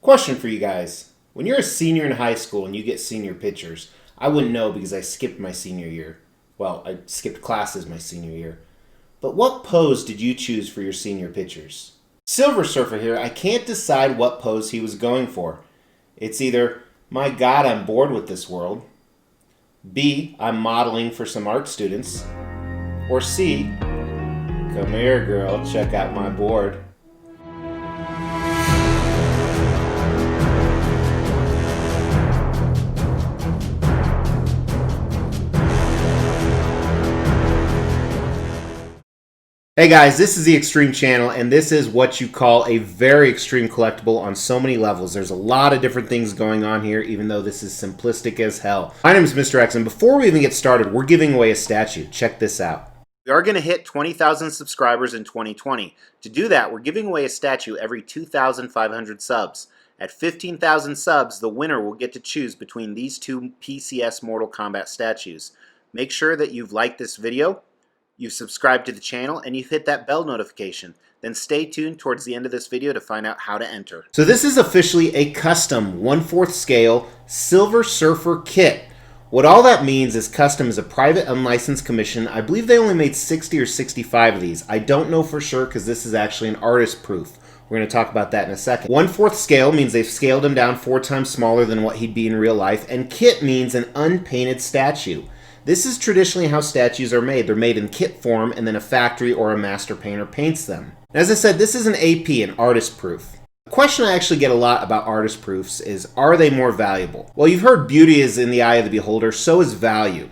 Question for you guys. When you're a senior in high school and you get senior pictures, I wouldn't know because I skipped my senior year. Well, I skipped classes my senior year. But what pose did you choose for your senior pictures? Silver Surfer here, I can't decide what pose he was going for. It's either, my God, I'm bored with this world. B, I'm modeling for some art students. Or C, come here girl, check out my board. Hey guys, this is the Extreme Channel, and this is what you call a very extreme collectible on so many levels. There's a lot of different things going on here, even though this is simplistic as hell. My name is Mr. X, and before we even get started, we're giving away a statue. Check this out. We are going to hit 20,000 subscribers in 2020. To do that, we're giving away a statue every 2,500 subs. At 15,000 subs, the winner will get to choose between these two PCS Mortal Kombat statues. Make sure that you've liked this video, you've subscribed to the channel, and you've hit that bell notification. Then stay tuned towards the end of this video to find out how to enter. So this is officially a custom 1/4 scale Silver Surfer kit. What all that means is custom is a private unlicensed commission. I believe they only made 60 or 65 of these. I don't know for sure because this is actually an artist proof. We're going to talk about that in a second. 1/4 scale means they've scaled him down 4 times smaller than what he'd be in real life. And kit means an unpainted statue. This is traditionally how statues are made. They're made in kit form, and then a factory or a master painter paints them. As I said, this is an AP, an artist proof. A question I actually get a lot about artist proofs is, are they more valuable? Well, you've heard beauty is in the eye of the beholder, so is value.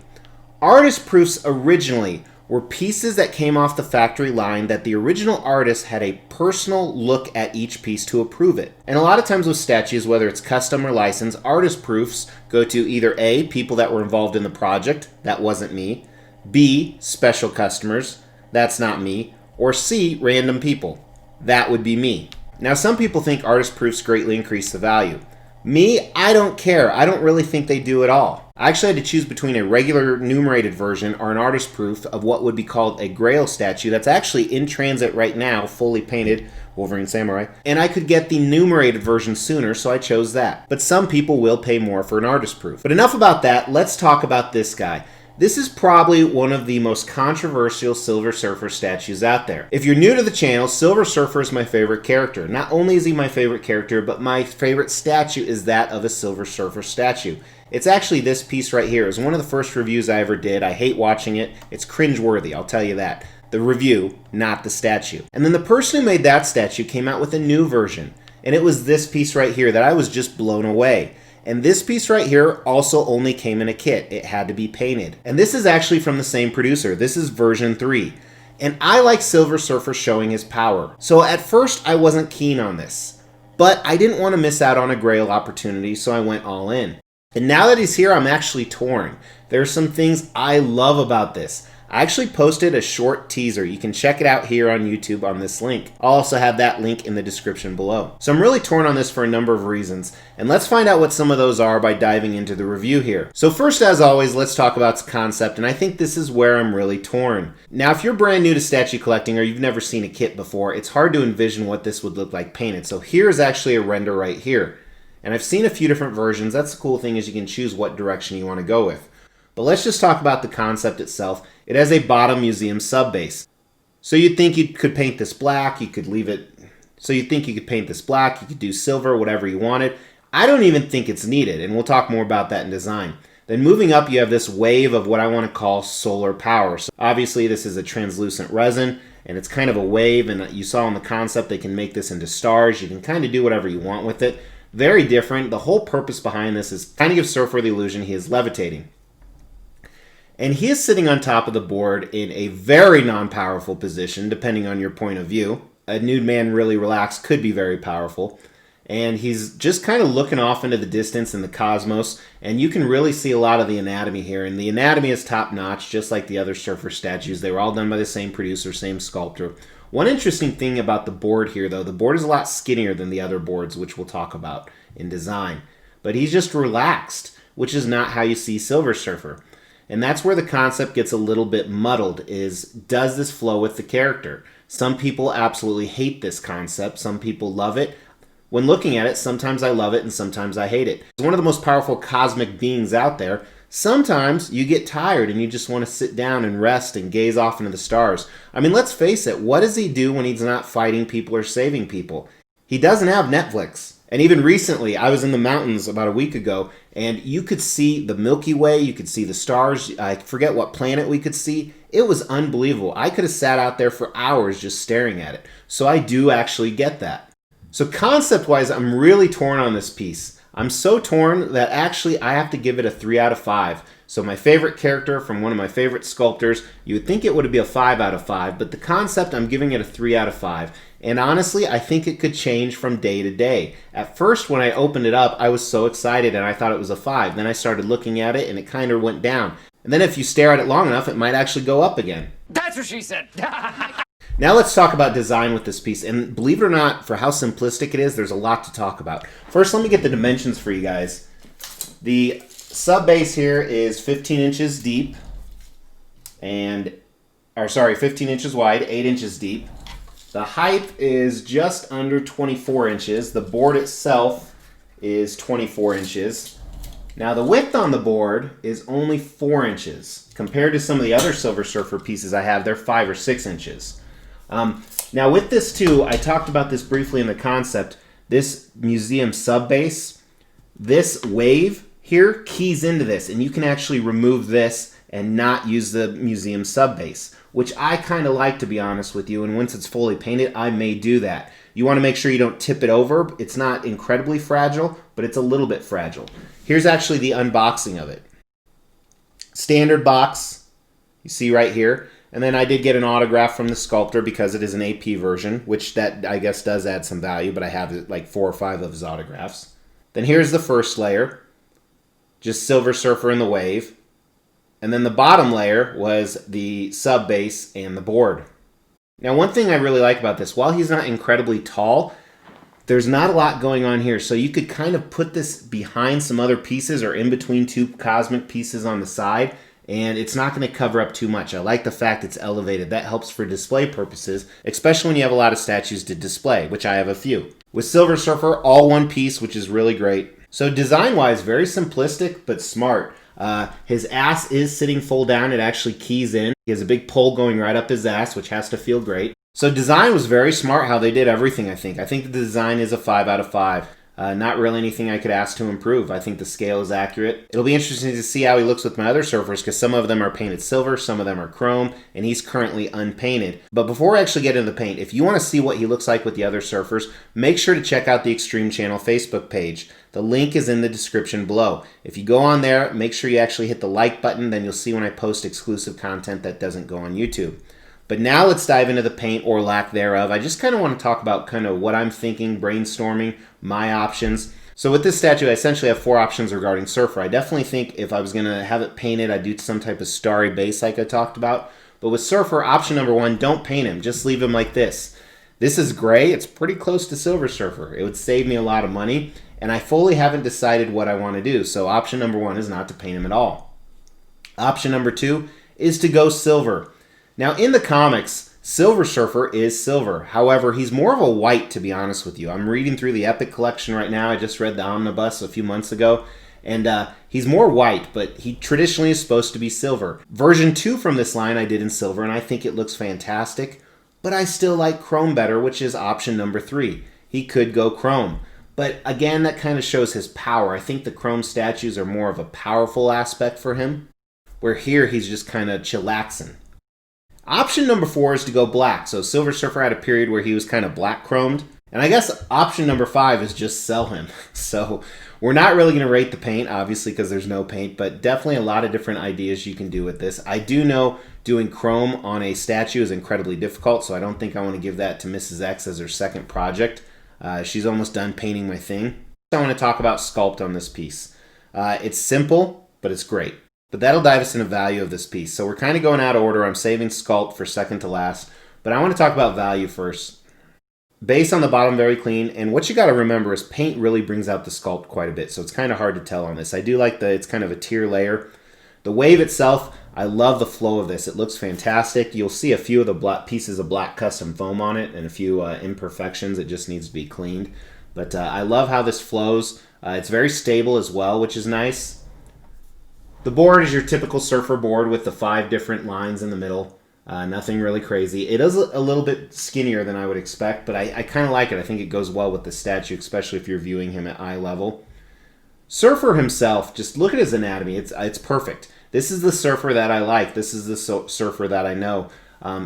Artist proofs originally were pieces that came off the factory line that the original artist had a personal look at each piece to approve it. And a lot of times with statues, whether it's custom or licensed, artist proofs go to either A, people that were involved in the project, that wasn't me, B, special customers, that's not me, or C, random people, that would be me. Now some people think artist proofs greatly increase the value. Me, I don't care. I don't really think they do at all. I actually had to choose between a regular numerated version or an artist proof of what would be called a grail statue that's actually in transit right now, fully painted, Wolverine Samurai. And I could get the numerated version sooner, so I chose that. But some people will pay more for an artist proof. But enough about that, let's talk about this guy. This is probably one of the most controversial Silver Surfer statues out there. If you're new to the channel, Silver Surfer is my favorite character. Not only is he my favorite character, but my favorite statue is that of a Silver Surfer statue. It's actually this piece right here. It was one of the first reviews I ever did. I hate watching it. It's cringeworthy, I'll tell you that. The review, not the statue. And then the person who made that statue came out with a new version. And it was this piece right here that I was just blown away. And this piece right here also only came in a kit. It had to be painted. And this is actually from the same producer. This is version 3. And I like Silver Surfer showing his power. So at first I wasn't keen on this. But I didn't want to miss out on a grail opportunity, so I went all in. And now that he's here, I'm actually torn. There's some things I love about this. I actually posted a short teaser. You can check it out here on YouTube on this link. I'll also have that link in the description below. So I'm really torn on this for a number of reasons, and let's find out what some of those are by diving into the review here. So first, as always, let's talk about its concept, and I think this is where I'm really torn. Now, if you're brand new to statue collecting or you've never seen a kit before, it's hard to envision what this would look like painted. So here's actually a render right here. And I've seen a few different versions. That's the cool thing is you can choose what direction you want to go with. But let's just talk about the concept itself. It has a bottom museum sub base. So you'd think you could paint this black, you could leave it. So you'd think you could paint this black, you could do silver, whatever you wanted. I don't even think it's needed, and we'll talk more about that in design. Then moving up, you have this wave of what I want to call solar power. So obviously this is a translucent resin, and it's kind of a wave, and you saw in the concept they can make this into stars. You can kind of do whatever you want with it. Very different. The whole purpose behind this is kind of give Surfer the illusion he is levitating. And he is sitting on top of the board in a very non-powerful position, depending on your point of view. A nude man really relaxed could be very powerful. And he's just kind of looking off into the distance in the cosmos, and you can really see a lot of the anatomy here. And the anatomy is top-notch, just like the other Surfer statues. They were all done by the same producer, same sculptor. One interesting thing about the board here, though, the board is a lot skinnier than the other boards, which we'll talk about in design. But he's just relaxed, which is not how you see Silver Surfer. And that's where the concept gets a little bit muddled, is does this flow with the character? Some people absolutely hate this concept. Some people love it. When looking at it, sometimes I love it and sometimes I hate it. It's one of the most powerful cosmic beings out there. Sometimes you get tired and you just want to sit down and rest and gaze off into the stars. I mean, let's face it, what does he do when he's not fighting people or saving people? He doesn't have Netflix. And even recently, I was in the mountains about a week ago, and you could see the Milky Way, you could see the stars, I forget what planet we could see. It was unbelievable. I could have sat out there for hours just staring at it. So I do actually get that. So concept-wise, I'm really torn on this piece. I'm so torn that actually I have to give it a 3 out of 5. So my favorite character from one of my favorite sculptors, you would think it would be a 5 out of 5, but the concept, I'm giving it a 3 out of 5. And honestly, I think it could change from day to day. At first, when I opened it up, I was so excited and I thought it was a 5. Then I started looking at it and it kind of went down. And then if you stare at it long enough, it might actually go up again. That's what she said. Now let's talk about design with this piece. And believe it or not, for how simplistic it is, there's a lot to talk about. First, let me get the dimensions for you guys. The sub base here is 15 inches deep and, 15 inches wide, 8 inches deep. The height is just under 24 inches. The board itself is 24 inches. Now the width on the board is only 4 inches. Compared to some of the other Silver Surfer pieces I have, they're 5 or 6 inches. Now with this too, I talked about this briefly in the concept, this museum sub base, this wave here keys into this, and you can actually remove this and not use the museum sub base, which I kind of like, to be honest with you, and once it's fully painted, I may do that. You want to make sure you don't tip it over. It's not incredibly fragile, but it's a little bit fragile. Here's actually the unboxing of it. Standard box, you see right here. And then I did get an autograph from the sculptor because it is an AP version, which that I guess does add some value, but I have like 4 or 5 of his autographs. Then here's the first layer, just Silver Surfer and the wave. And then the bottom layer was the sub base and the board. Now one thing I really like about this, while he's not incredibly tall, there's not a lot going on here. So you could kind of put this behind some other pieces or in between 2 cosmic pieces on the side, and it's not going to cover up too much. I like the fact it's elevated. That helps for display purposes, especially when you have a lot of statues to display, which I have a few. With Silver Surfer, all one piece, which is really great. So design-wise, very simplistic, but smart. His ass is sitting full down. It actually keys in. He has a big pole going right up his ass, which has to feel great. So design was very smart how they did everything, I think. I think the design is a 5 out of 5. Not really anything I could ask to improve. I think the scale is accurate. It'll be interesting to see how he looks with my other surfers, because some of them are painted silver, some of them are chrome, and he's currently unpainted. But before I actually get into the paint, if you want to see what he looks like with the other surfers, make sure to check out the Extreme Channel Facebook page. The link is in the description below. If you go on there, make sure you actually hit the like button, then you'll see when I post exclusive content that doesn't go on YouTube. But now let's dive into the paint, or lack thereof. I just kind of want to talk about kind of what I'm thinking, brainstorming, my options. So with this statue, I essentially have 4 options regarding Surfer. I definitely think if I was going to have it painted, I'd do some type of starry base like I talked about. But with Surfer, option number 1, don't paint him. Just leave him like this. This is gray. It's pretty close to Silver Surfer. It would save me a lot of money, and I fully haven't decided what I want to do. So option number 1 is not to paint him at all. Option number 2 is to go silver. Now, in the comics, Silver Surfer is silver. However, he's more of a white, to be honest with you. I'm reading through the Epic collection right now. I just read the Omnibus a few months ago. And he's more white, but he traditionally is supposed to be silver. Version 2 from this line I did in silver, and I think it looks fantastic. But I still like chrome better, which is option number 3. He could go chrome. But again, that kind of shows his power. I think the chrome statues are more of a powerful aspect for him, where here he's just kind of chillaxing. Option number 4 is to go black. So Silver Surfer had a period where he was kind of black chromed. And I guess option number 5 is just sell him. So we're not really going to rate the paint, obviously, because there's no paint, but definitely a lot of different ideas you can do with this. I do know doing chrome on a statue is incredibly difficult, so I don't think I want to give that to Mrs. X as her second project. She's almost done painting my thing. I want to talk about Sculpt on this piece. It's simple, but it's great. But that'll dive us into value of this piece. So we're kind of going out of order. I'm saving Sculpt for second to last. But I want to talk about value first. Base on the bottom, very clean. And what you got to remember is paint really brings out the Sculpt quite a bit. So it's kind of hard to tell on this. I do like it's kind of a tier layer. The wave itself, I love the flow of this. It looks fantastic. You'll see a few of the black pieces of black custom foam on it and a few imperfections. It just needs to be cleaned. But I love how this flows. It's very stable as well, which is nice. The board is your typical Surfer board with the 5 different lines in the middle. Nothing really crazy. It is a little bit skinnier than I would expect, but I kind of like it. I think it goes well with the statue, especially if you're viewing him at eye level. Surfer himself, just look at his anatomy. It's perfect. This is the Surfer that I like. This is the Surfer that I know.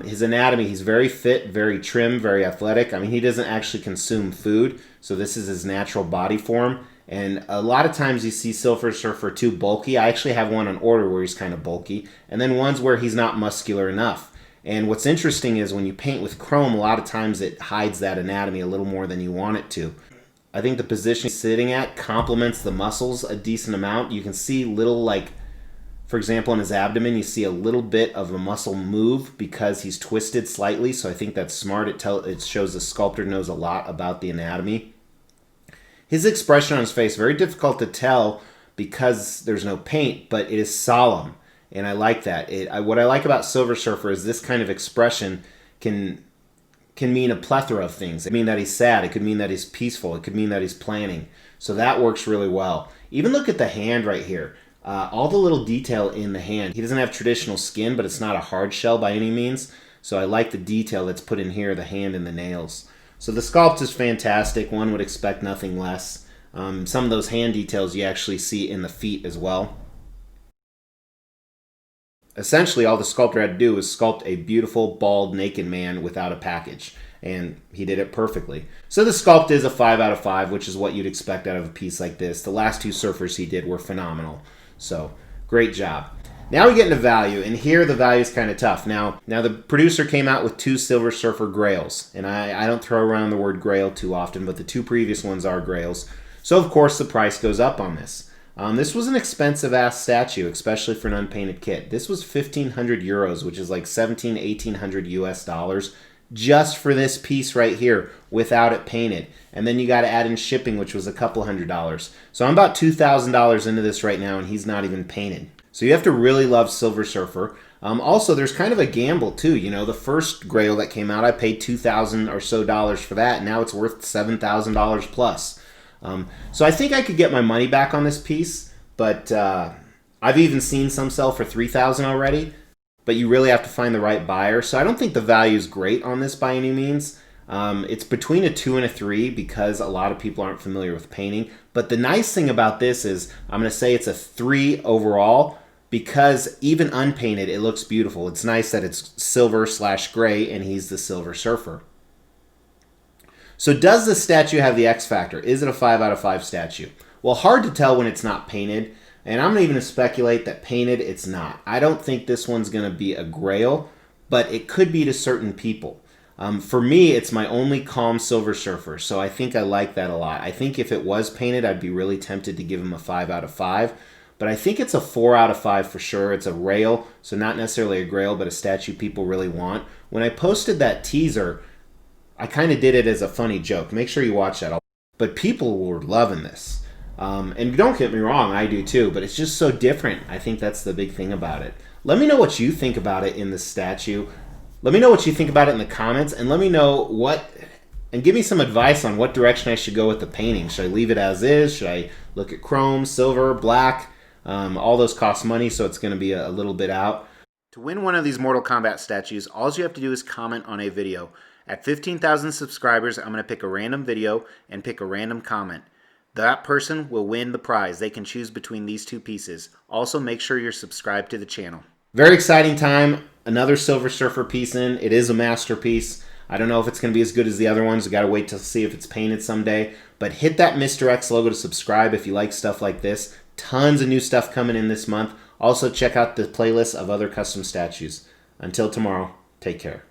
His anatomy, he's very fit, very trim, very athletic. I mean, he doesn't actually consume food, so this is his natural body form. And a lot of times you see Silver Surfer too bulky. I actually have one on order where he's kind of bulky, and then ones where he's not muscular enough. And what's interesting is when you paint with chrome, a lot of times it hides that anatomy a little more than you want it to. I think the position he's sitting at complements the muscles a decent amount. You can see little, like, for example, in his abdomen, you see a little bit of a muscle move because he's twisted slightly, so I think that's smart. It shows the sculptor knows a lot about the anatomy. His expression on his face, very difficult to tell because there's no paint, but it is solemn, and I like that. What I like about Silver Surfer is this kind of expression can mean a plethora of things. It could mean that he's sad. It could mean that he's peaceful. It could mean that he's planning. So that works really well. Even look at the hand right here. All the little detail in the hand. He doesn't have traditional skin, but it's not a hard shell by any means. So I like the detail that's put in here, the hand and the nails. So the sculpt is fantastic. One would expect nothing less. Some of those hand details you actually see in the feet as well. Essentially, all the sculptor had to do was sculpt a beautiful, bald, naked man without a package. And he did it perfectly. So the sculpt is a 5 out of 5, which is what you'd expect out of a piece like this. The last 2 Surfers he did were phenomenal. So, great job. Now we get into value, and here the value is kind of tough. Now the producer came out with 2 Silver Surfer grails, and I don't throw around the word grail too often, but the 2 previous ones are grails. So, of course, the price goes up on this. This was an expensive-ass statue, especially for an unpainted kit. This was 1,500 euros, which is like 1,800 US dollars, just for this piece right here without it painted. And then you got to add in shipping, which was a couple $100s. So I'm about $2,000 into this right now, and he's not even painted. So you have to really love Silver Surfer. Also, there's kind of a gamble too. You know, the first grail that came out, I paid $2,000 or so for that. Now it's worth $7,000 plus. So I think I could get my money back on this piece, but I've even seen some sell for $3,000 already. But you really have to find the right buyer. So I don't think the value is great on this by any means. It's between a 2 and a 3 because a lot of people aren't familiar with painting. But the nice thing about this is I'm going to say it's a 3 overall because even unpainted, it looks beautiful. It's nice that it's silver/gray and he's the Silver Surfer. So does the statue have the X factor? Is it a 5 out of 5 statue? Well, hard to tell when it's not painted. And I'm even going to speculate that painted, it's not. I don't think this one's going to be a grail, but it could be to certain people. For me, it's my only calm Silver Surfer, so I think I like that a lot. I think if it was painted, I'd be really tempted to give him a 5 out of 5. But I think it's a 4 out of 5 for sure. It's a rail, so not necessarily a grail, but a statue people really want. When I posted that teaser, I kind of did it as a funny joke. Make sure you watch that. But people were loving this. And don't get me wrong, I do too, but it's just so different. I think that's the big thing about it. Let me know what you think about it in the statue. Let me know what you think about it in the comments, and let me know and give me some advice on what direction I should go with the painting. Should I leave it as is? Should I look at chrome, silver, black? All those cost money, so it's going to be a little bit out. To win one of these Mortal Kombat statues, all you have to do is comment on a video. At 15,000 subscribers, I'm going to pick a random video and pick a random comment. That person will win the prize. They can choose between these 2 pieces. Also, make sure you're subscribed to the channel. Very exciting time. Another Silver Surfer piece in. It is a masterpiece. I don't know if it's going to be as good as the other ones. We got to wait to see if it's painted someday. But hit that Mr. X logo to subscribe if you like stuff like this. Tons of new stuff coming in this month. Also, check out the playlist of other custom statues. Until tomorrow, take care.